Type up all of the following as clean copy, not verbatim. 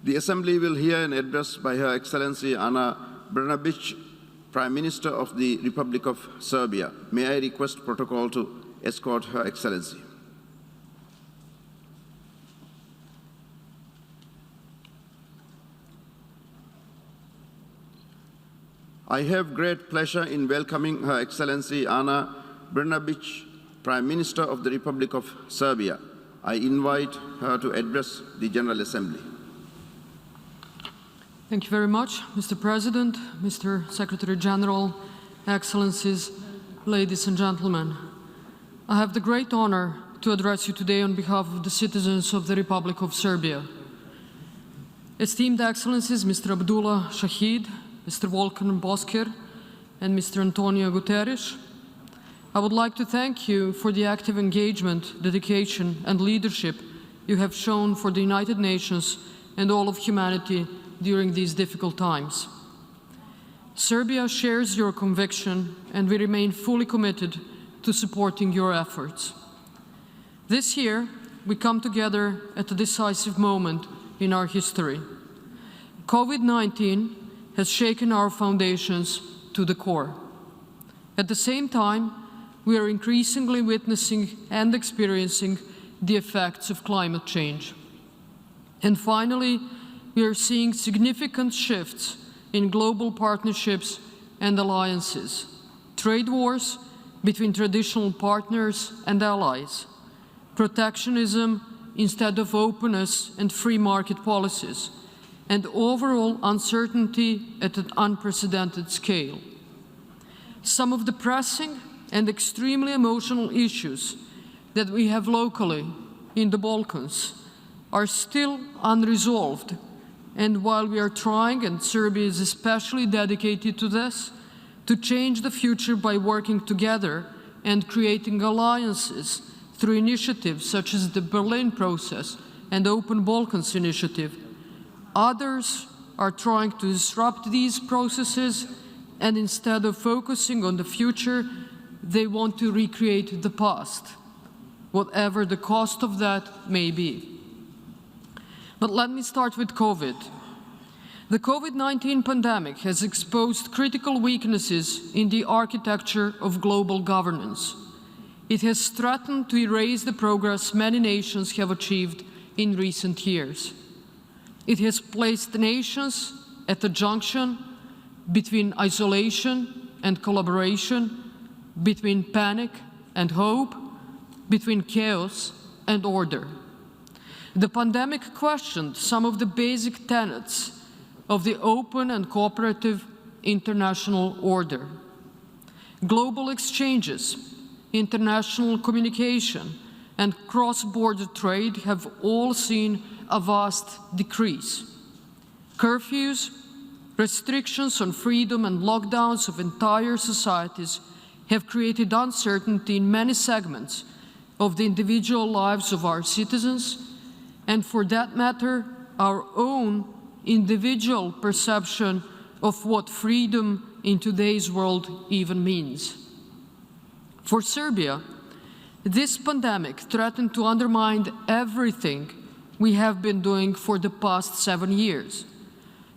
The Assembly will hear an address by Her Excellency Ana Brnabić, Prime Minister of the Republic of Serbia. May I request protocol to escort Her Excellency. I have great pleasure in welcoming Her Excellency Ana Brnabić, Prime Minister of the Republic of Serbia. I invite her to address the General Assembly. Thank you very much, Mr. President, Mr. Secretary General, Excellencies, ladies and gentlemen. I have the great honor to address you today on behalf of the citizens of the Republic of Serbia. Esteemed Excellencies, Mr. Abdullah Shahid, Mr. Volkan Bozkir, and Mr. Antonio Guterres, I would like to thank you for the active engagement, dedication, and leadership you have shown for the United Nations and all of humanity during these difficult times. Serbia shares your conviction, and we remain fully committed to supporting your efforts. This year, we come together at a decisive moment in our history. COVID-19 has shaken our foundations to the core. At the same time, we are increasingly witnessing and experiencing the effects of climate change. And finally, we are seeing significant shifts in global partnerships and alliances, trade wars between traditional partners and allies, protectionism instead of openness and free market policies, and overall uncertainty at an unprecedented scale. Some of the pressing and extremely emotional issues that we have locally in the Balkans are still unresolved. And while we are trying, and Serbia is especially dedicated to this, to change the future by working together and creating alliances through initiatives such as the Berlin Process and Open Balkans Initiative, others are trying to disrupt these processes, and instead of focusing on the future, they want to recreate the past, whatever the cost of that may be. But let me start with COVID. The COVID-19 pandemic has exposed critical weaknesses in the architecture of global governance. It has threatened to erase the progress many nations have achieved in recent years. It has placed nations at the junction between isolation and collaboration, between panic and hope, between chaos and order. The pandemic questioned some of the basic tenets of the open and cooperative international order. Global exchanges, international communication, and cross-border trade have all seen a vast decrease. Curfews, restrictions on freedom, and lockdowns of entire societies have created uncertainty in many segments of the individual lives of our citizens, and for that matter, our own individual perception of what freedom in today's world even means. For Serbia, this pandemic threatened to undermine everything we have been doing for the past 7 years,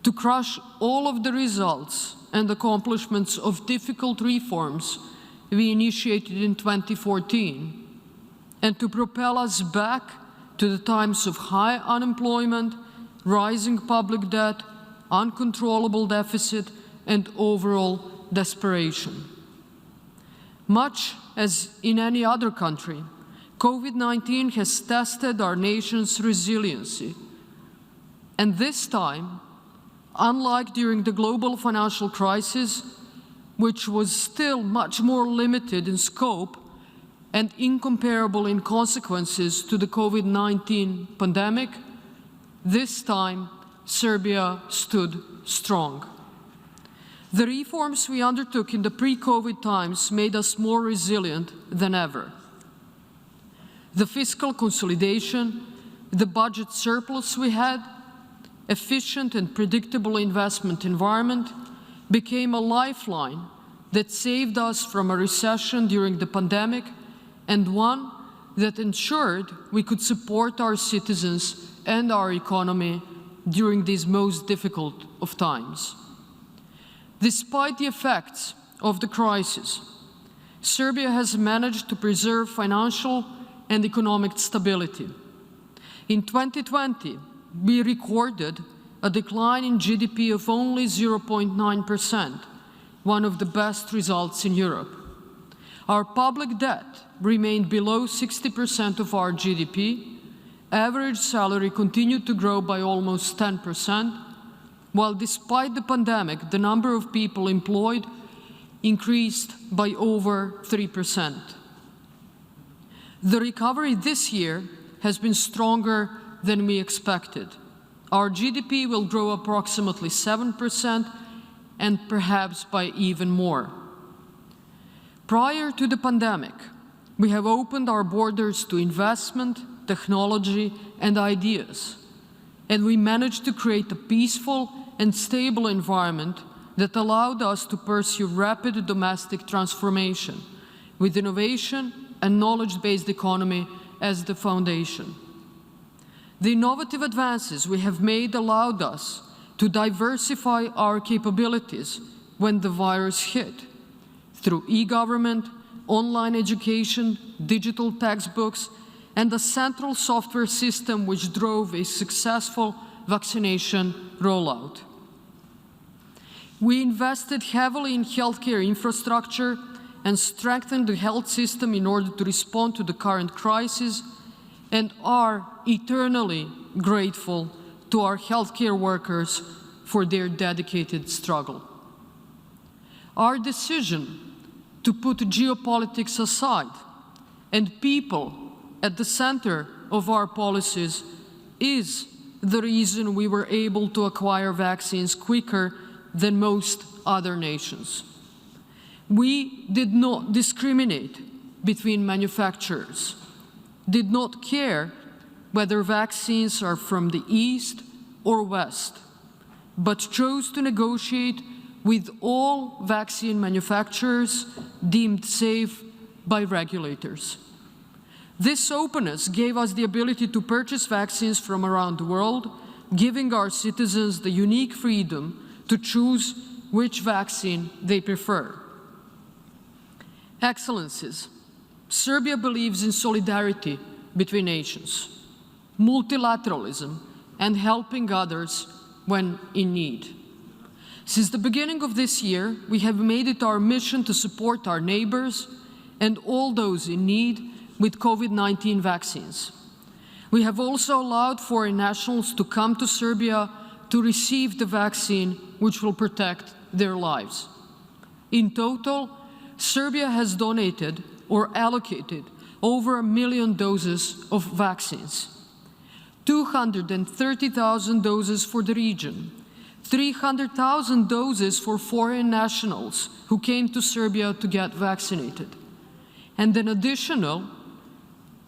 to crush all of the results and accomplishments of difficult reforms we initiated in 2014, and to propel us back to the times of high unemployment, rising public debt, uncontrollable deficit, and overall desperation. Much as in any other country, COVID-19 has tested our nation's resiliency. And this time, unlike during the global financial crisis, which was still much more limited in scope and incomparable in consequences to the COVID-19 pandemic, this time Serbia stood strong. The reforms we undertook in the pre-COVID times made us more resilient than ever. The fiscal consolidation, the budget surplus we had, efficient and predictable investment environment became a lifeline that saved us from a recession during the pandemic, and one that ensured we could support our citizens and our economy during these most difficult of times. Despite the effects of the crisis, Serbia has managed to preserve financial and economic stability. In 2020, we recorded a decline in GDP of only 0.9%, one of the best results in Europe. Our public debt remained below 60% of our GDP. Average salary continued to grow by almost 10%, while despite the pandemic, the number of people employed increased by over 3%. The recovery this year has been stronger than we expected. Our GDP will grow approximately 7% and perhaps by even more. Prior to the pandemic, we have opened our borders to investment, technology, and ideas, and we managed to create a peaceful and stable environment that allowed us to pursue rapid domestic transformation with innovation and knowledge-based economy as the foundation. The innovative advances we have made allowed us to diversify our capabilities when the virus hit, through e-government, online education, digital textbooks, and a central software system which drove a successful vaccination rollout. We invested heavily in healthcare infrastructure and strengthened the health system in order to respond to the current crisis, and are eternally grateful to our healthcare workers for their dedicated struggle. Our decision to put geopolitics aside and people at the center of our policies is the reason we were able to acquire vaccines quicker than most other nations. We did not discriminate between manufacturers, did not care whether vaccines are from the East or West, but chose to negotiate with all vaccine manufacturers deemed safe by regulators. This openness gave us the ability to purchase vaccines from around the world, giving our citizens the unique freedom to choose which vaccine they prefer. Excellencies, Serbia believes in solidarity between nations, multilateralism, and helping others when in need. Since the beginning of this year, we have made it our mission to support our neighbors and all those in need with COVID-19 vaccines. We have also allowed foreign nationals to come to Serbia to receive the vaccine which will protect their lives. In total, Serbia has donated or allocated over 1 million doses of vaccines, 230,000 doses for the region, 300,000 doses for foreign nationals who came to Serbia to get vaccinated, and an additional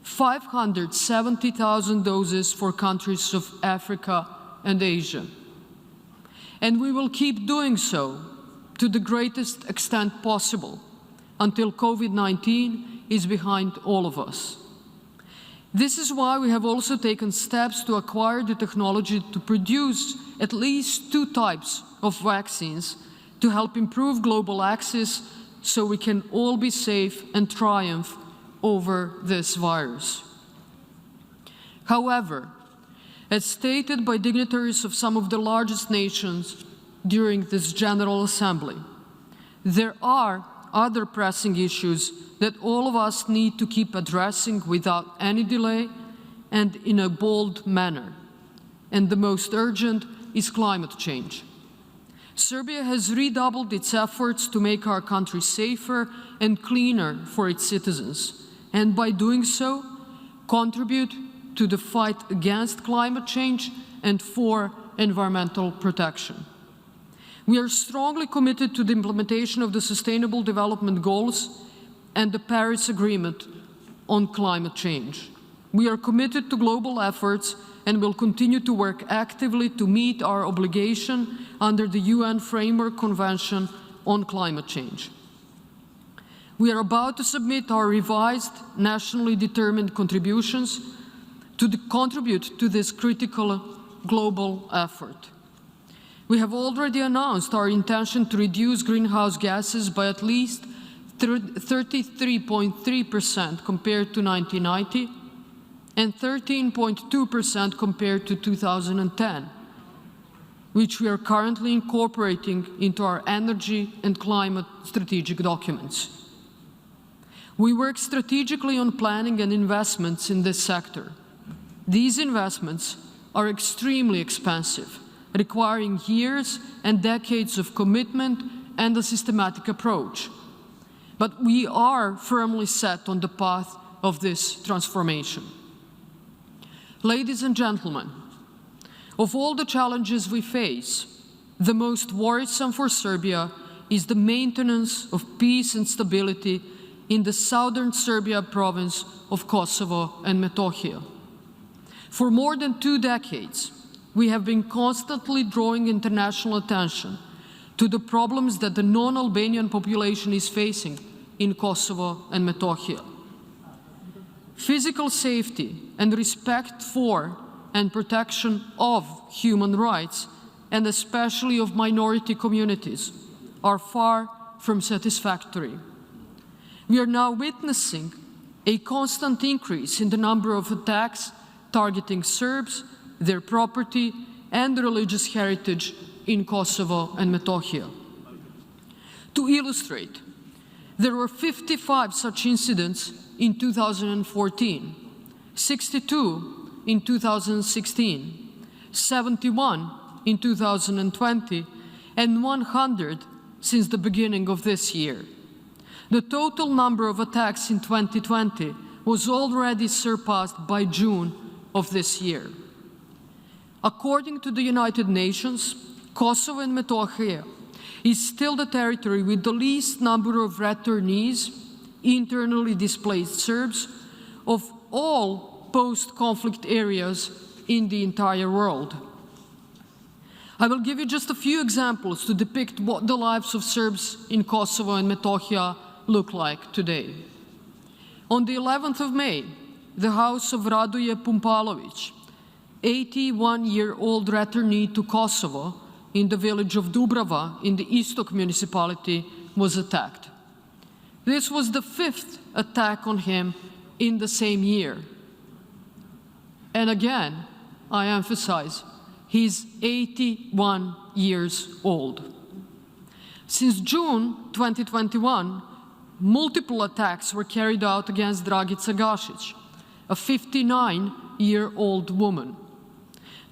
570,000 doses for countries of Africa and Asia. And we will keep doing so to the greatest extent possible until COVID-19 is behind all of us. This is why we have also taken steps to acquire the technology to produce at least 2 types of vaccines to help improve global access so we can all be safe and triumph over this virus. However, as stated by dignitaries of some of the largest nations during this General Assembly, there are other pressing issues that all of us need to keep addressing without any delay and in a bold manner. And the most urgent is climate change. Serbia has redoubled its efforts to make our country safer and cleaner for its citizens, and by doing so, contribute to the fight against climate change and for environmental protection. We are strongly committed to the implementation of the Sustainable Development Goals and the Paris Agreement on climate change. We are committed to global efforts and will continue to work actively to meet our obligation under the UN Framework Convention on Climate Change. We are about to submit our revised nationally determined contributions to contribute to this critical global effort. We have already announced our intention to reduce greenhouse gases by at least 33.3% compared to 1990 and 13.2% compared to 2010, which we are currently incorporating into our energy and climate strategic documents. We work strategically on planning and investments in this sector. These investments are extremely expensive, requiring years and decades of commitment and a systematic approach. But we are firmly set on the path of this transformation. Ladies and gentlemen, of all the challenges we face, the most worrisome for Serbia is the maintenance of peace and stability in the southern Serbia province of Kosovo and Metohija. For more than 2 decades, we have been constantly drawing international attention to the problems that the non-Albanian population is facing in Kosovo and Metohija. Physical safety and respect for and protection of human rights, and especially of minority communities, are far from satisfactory. We are now witnessing a constant increase in the number of attacks targeting Serbs, their property, and religious heritage in Kosovo and Metohija. To illustrate, there were 55 such incidents in 2014, 62 in 2016, 71 in 2020, and 100 since the beginning of this year. The total number of attacks in 2020 was already surpassed by June of this year. According to the United Nations, Kosovo and Metohija is still the territory with the least number of returnees, internally displaced Serbs, of all post-conflict areas in the entire world. I will give you just a few examples to depict what the lives of Serbs in Kosovo and Metohija look like today. On the 11th of May, the house of Radoje Pumpalović, 81-year-old returnee to Kosovo in the village of Dubrava in the Istok municipality, was attacked. This was the 5th attack on him in the same year. And again, I emphasize, he's 81 years old. Since June 2021, multiple attacks were carried out against Dragica Gašić, a 59-year-old woman,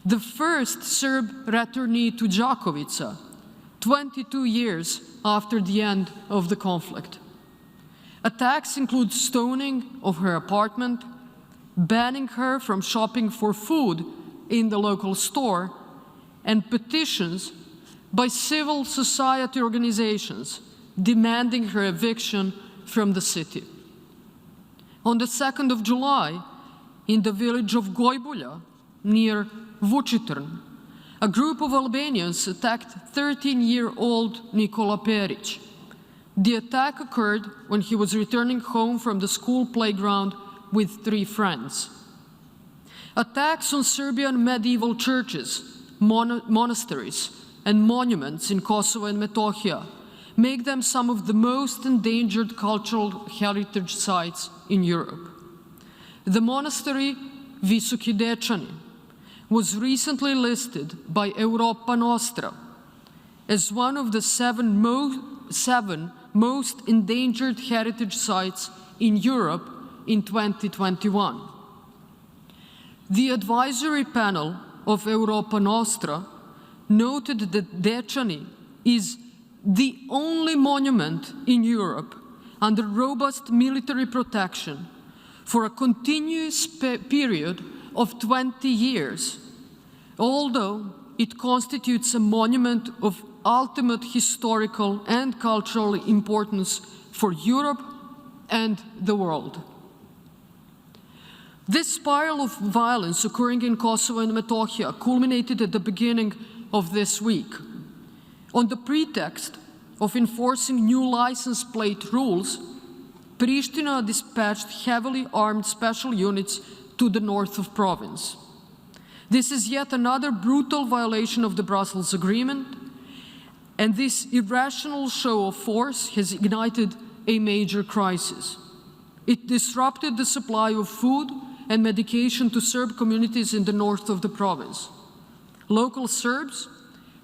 the first Serb returnee to Đakovica, 22 years after the end of the conflict. Attacks include stoning of her apartment, banning her from shopping for food in the local store, and petitions by civil society organizations demanding her eviction from the city. On the 2nd of July, in the village of Gojbulja, near Vučitrn, a group of Albanians attacked 13-year-old Nikola Perić. The attack occurred when he was returning home from the school playground with 3 friends. Attacks on Serbian medieval churches, monasteries, and monuments in Kosovo and Metohija make them some of the most endangered cultural heritage sites in Europe. The monastery Visoki Dečani was recently listed by Europa Nostra as one of the 7 most endangered heritage sites in Europe in 2021. The advisory panel of Europa Nostra noted that Dečani is the only monument in Europe under robust military protection for a continuous period of 20 years, although it constitutes a monument of ultimate historical and cultural importance for Europe and the world. This spiral of violence occurring in Kosovo and Metohija culminated at the beginning of this week. On the pretext of enforcing new license plate rules, Pristina dispatched heavily armed special units to the north of province. This is yet another brutal violation of the Brussels Agreement, and this irrational show of force has ignited a major crisis. It disrupted the supply of food and medication to Serb communities in the north of the province. Local Serbs,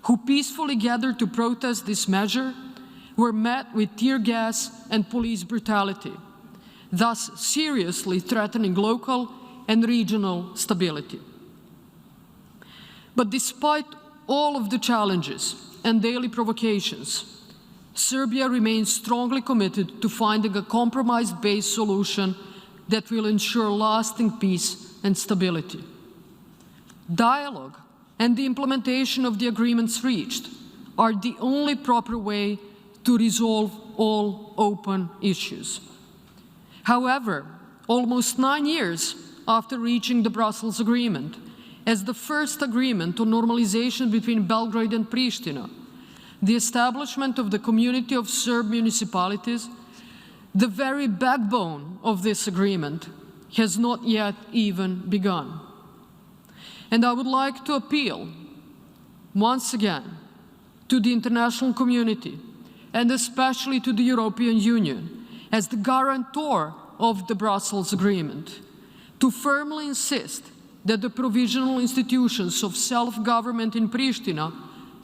who peacefully gathered to protest this measure, were met with tear gas and police brutality, thus seriously threatening local and regional stability. But despite all of the challenges and daily provocations, Serbia remains strongly committed to finding a compromise-based solution that will ensure lasting peace and stability. Dialogue and the implementation of the agreements reached are the only proper way to resolve all open issues. However, almost 9 years after reaching the Brussels Agreement, as the first agreement on normalization between Belgrade and Pristina, the establishment of the Community of Serb Municipalities, the very backbone of this agreement, has not yet even begun. And I would like to appeal, once again, to the international community, and especially to the European Union, as the guarantor of the Brussels Agreement, to firmly insist that the provisional institutions of self-government in Pristina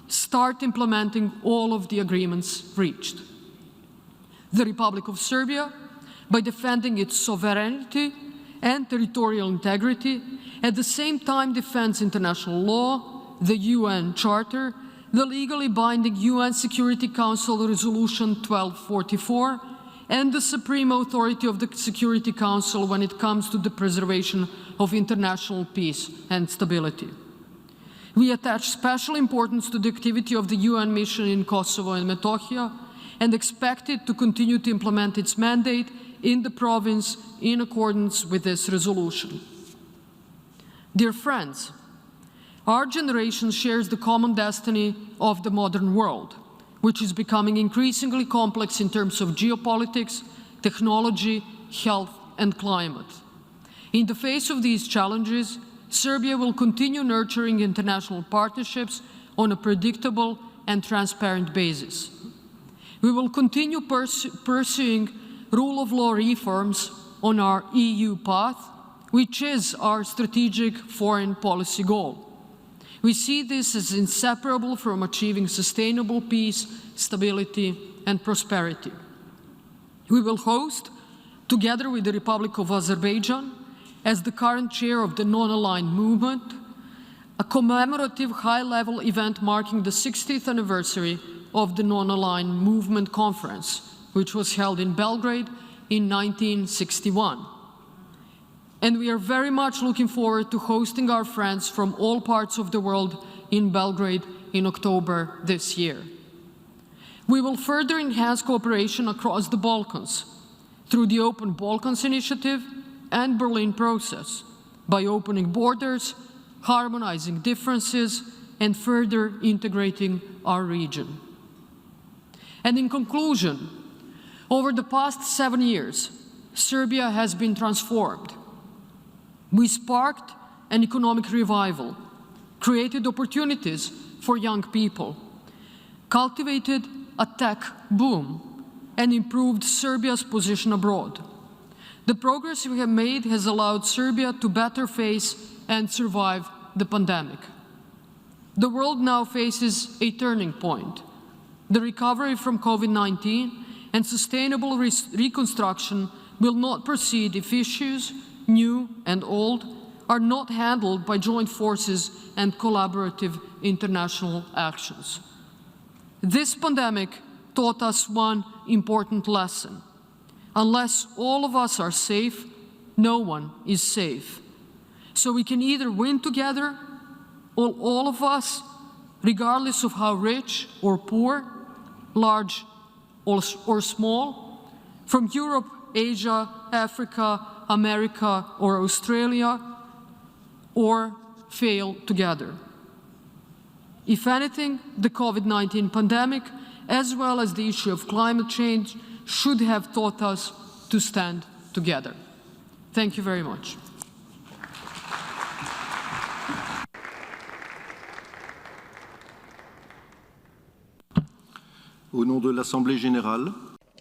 start implementing all of the agreements reached. The Republic of Serbia, by defending its sovereignty and territorial integrity, at the same time defends international law, the UN Charter, the legally binding UN Security Council Resolution 1244, and the supreme authority of the Security Council when it comes to the preservation of international peace and stability. We attach special importance to the activity of the UN mission in Kosovo and Metohija and expect it to continue to implement its mandate in the province in accordance with this resolution. Dear friends, our generation shares the common destiny of the modern world, which is becoming increasingly complex in terms of geopolitics, technology, health, and climate. In the face of these challenges, Serbia will continue nurturing international partnerships on a predictable and transparent basis. We will continue pursuing rule of law reforms on our EU path, which is our strategic foreign policy goal. We see this as inseparable from achieving sustainable peace, stability, and prosperity. We will host, together with the Republic of Azerbaijan, as the current chair of the non-aligned movement, a commemorative high-level event marking the 60th anniversary of the non-aligned movement conference, which was held in Belgrade in 1961. And we are very much looking forward to hosting our friends from all parts of the world in Belgrade in October this year. We will further enhance cooperation across the Balkans through the Open Balkans Initiative and Berlin process, by opening borders, harmonizing differences, and further integrating our region. And in conclusion, over the past 7 years, Serbia has been transformed. We sparked an economic revival, created opportunities for young people, cultivated a tech boom, and improved Serbia's position abroad. The progress we have made has allowed Serbia to better face and survive the pandemic. The world now faces a turning point. The recovery from COVID-19 and sustainable reconstruction will not proceed if issues, new and old, are not handled by joint forces and collaborative international actions. This pandemic taught us one important lesson. Unless all of us are safe, no one is safe. So we can either win together, or all of us, regardless of how rich or poor, large or small, from Europe, Asia, Africa, America, or Australia, or fail together. If anything, the COVID-19 pandemic, as well as the issue of climate change, should have taught us to stand together. Thank you very much. Au nom de l'Assemblée générale,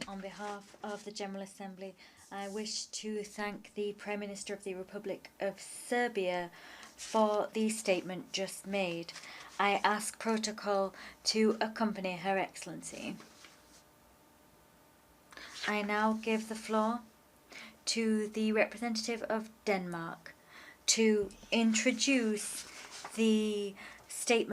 On behalf of the General Assembly, I wish to thank the Prime Minister of the Republic of Serbia for the statement just made. I ask protocol to accompany Her Excellency. I now give the floor to the representative of Denmark to introduce the statement